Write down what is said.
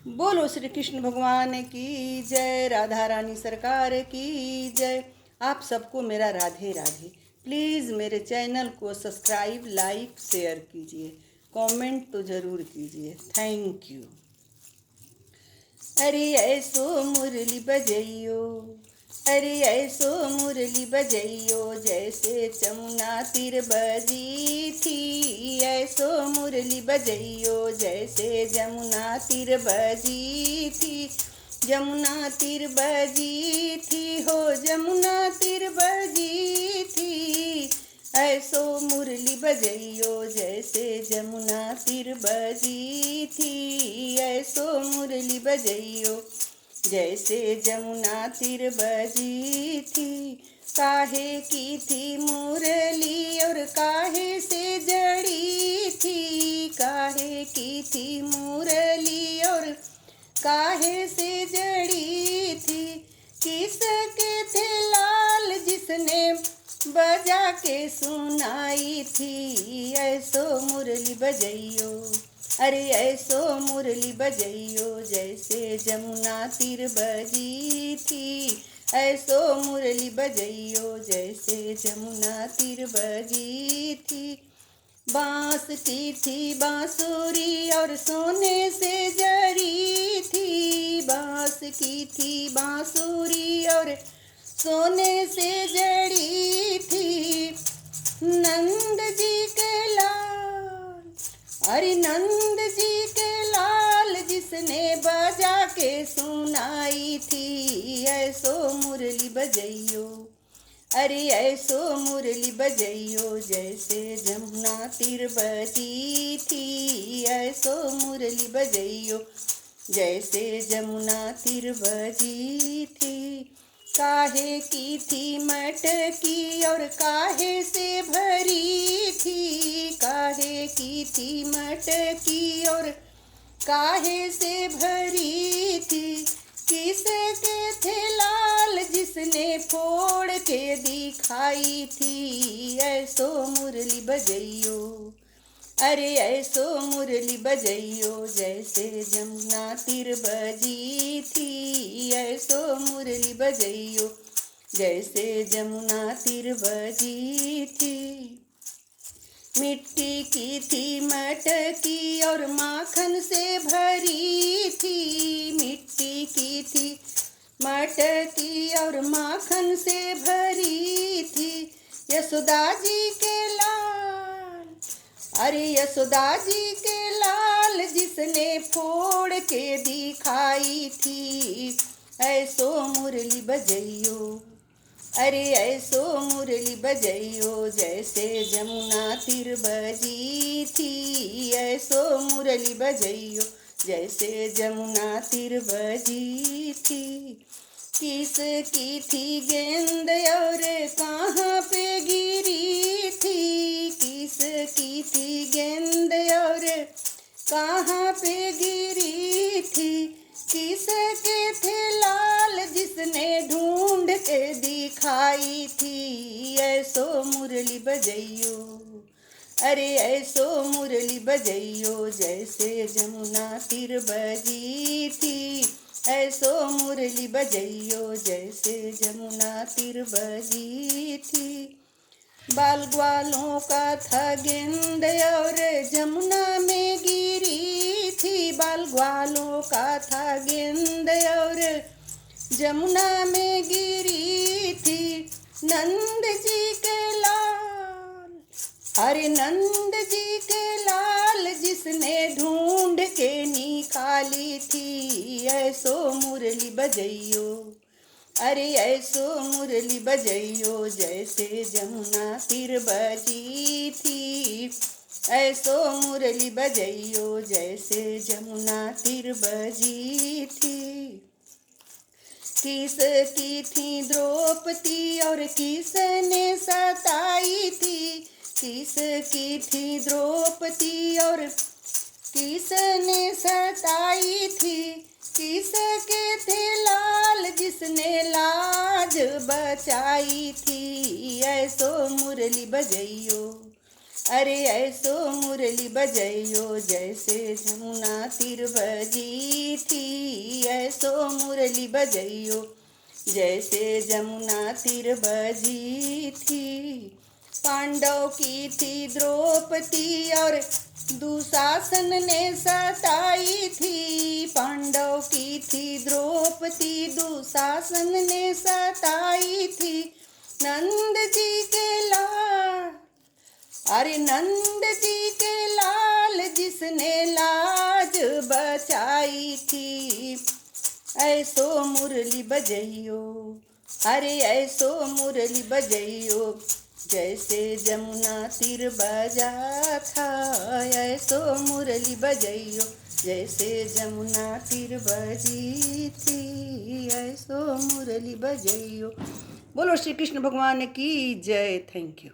बोलो श्री कृष्ण भगवान की जय, राधा रानी सरकार की जय। आप सबको मेरा राधे राधे। प्लीज़ मेरे चैनल को सब्सक्राइब, लाइक, शेयर कीजिए, कमेंट तो ज़रूर कीजिए। Thank you. अरे ऐसो मुरली बजैयो, अरे ऐसो मुरली बजैयो, जैसे जमुना तीर बजी थी। ऐसो मुरली बजैयो, जैसे जमुना तीर बजी थी। जमुना तीर बजी थी हो, जमुना तीर बजी थी। ऐसो मुरली बजैयो, जैसे जमुना तीर बजी थी। ऐसो मुरली बजैयो, जैसे जमुना तीर बजी थी। काहे की थी मुरली और काहे से जड़ी थी। काहे की थी मुरली और काहे से जड़ी थी। किसके थे लाल जिसने बजा के सुनाई थी। ऐसो मुरली बजैयो, अरे ऐसो मुरली बजैयो, जैसे जमुना तीर बजी थी। ऐसो मुरली बजैयो, जैसे जमुना तीर बजी थी। बांस की थी बांसुरी और सोने से जड़ी थी। बांस की थी बांसुरी और सोने से जड़ी थी। नंद जी के लाल, अरे नंद जी के लाल, जिसने बजा के सुनाई थी। ऐसो मुरली बजैयो, अरे ऐसो मुरली बजैयो, जैसे जमुना तीर बजी थी। ऐसो मुरली बजैयो, जैसे जमुना तीर बजी थी। काहे की थी मटकी और काहे से भरी थी। काहे की थी मटकी और काहे से भरी थी। किसके थे लाल जिसने फोड़ के दिखाई थी। ऐसो मुरली बजैयो, अरे ऐसो मुरली बजैयो, जैसे जमुना तीर बजी थी। ऐसो मुरली बजैयो, जैसे जमुना तीर बजी थी। मिट्टी की थी मटकी और माखन से भरी थी। मिट्टी की थी मटकी और माखन से भरी थी। यशोदा जी के लाल, अरे यशोदा जी के लाल, जिसने फोड़ के दिखाई थी। ऐसो मुरली बजैयो, अरे ऐसो मुरली बजैयो, जैसे जमुना तीर बजी थी। ऐसो मुरली बजैयो, जैसे जमुना तीर बजी थी। किस की थी गेंद और कहाँ पे गिरी थी। किस की थी गेंद और कहाँ पे गिरी थी। किसके थे लाल जिसने ढूंढ के दिखाई थी। ऐसो मुरली बजैयो, अरे ऐसो मुरली बजैयो, जैसे जमुना तीर बजी थी। ऐसो मुरली बजैयो, जैसे जमुना तीर बजी थी। बाल ग्वालों का था गेंद और जमुना में गिरी थी। बाल ग्वालों का था गेंद और जमुना में गिरी थी। नंद जी के लाल, अरे नंद जी के लाल, जिसने ढूंढ के निकाली थी। ऐसो मुरली बजैयो, अरे ऐसो मुरली बजैयो, जैसे जमुना तीर बजी थी। ऐसो मुरली बजैयो, जैसे जमुना तीर बजी थी। किस की थी द्रौपदी और किसने सताई थी। किस की थी द्रौपदी और किसने सताई थी। किसके थे लाल जिसने लाज बचाई थी। ऐसो मुरली बजैयो, अरे ऐसो मुरली बजैयो जैसे जमुना तीर बजी थी। ऐसो मुरली बजैयो जैसे जमुना तीर बजी थी। पांडव की थी द्रौपदी और दुशासन ने सताई थी। पांडव की थी द्रौपदी दुशासन ने सताई थी। नंद जी के लाल, अरे नंद जी के लाल जिसने लाज बचाई थी। ऐसो मुरली बजैयो, अरे ऐसो मुरली बजैयो जैसे जमुना तीर बजा था। ऐसो मुरली बजैयो जैसे जमुना तीर बजी थी। ऐसो मुरली बजैयो। बोलो श्री कृष्ण भगवान की जय। Thank you.